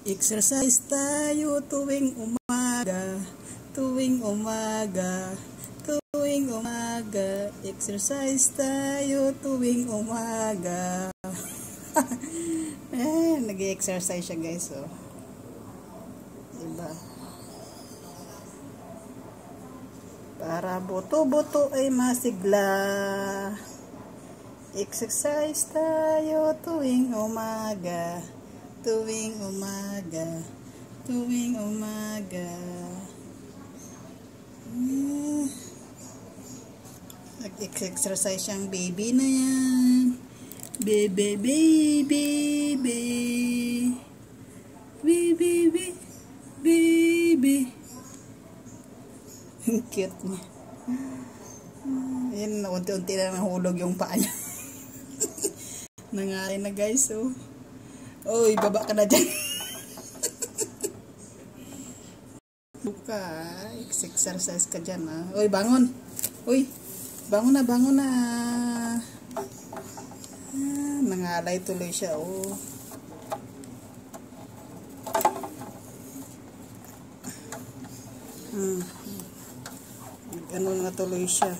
Exercise tayo tuwing umaga, tuwing umaga, tuwing umaga. Exercise tayo tuwing umaga. Nag-exercise siya guys, oh. Diba? Para buto-buto ay masigla. Exercise tayo tuwing umaga, tuwing umaga, tuwing umaga. Nag-exercise siyang baby na yan. Baby, baby, baby. Baby, baby, baby. Ang cute niya. Yan, unti-unti na nahulog yung paa niya. Nangain na guys, oh. Oy, baba ka na dyan. Buka, exercise ka dyan, ah. Oy, bangon. Oy, bangon na, bangon na. Nangalay tuloy siya, oh. Ano na tuloy siya.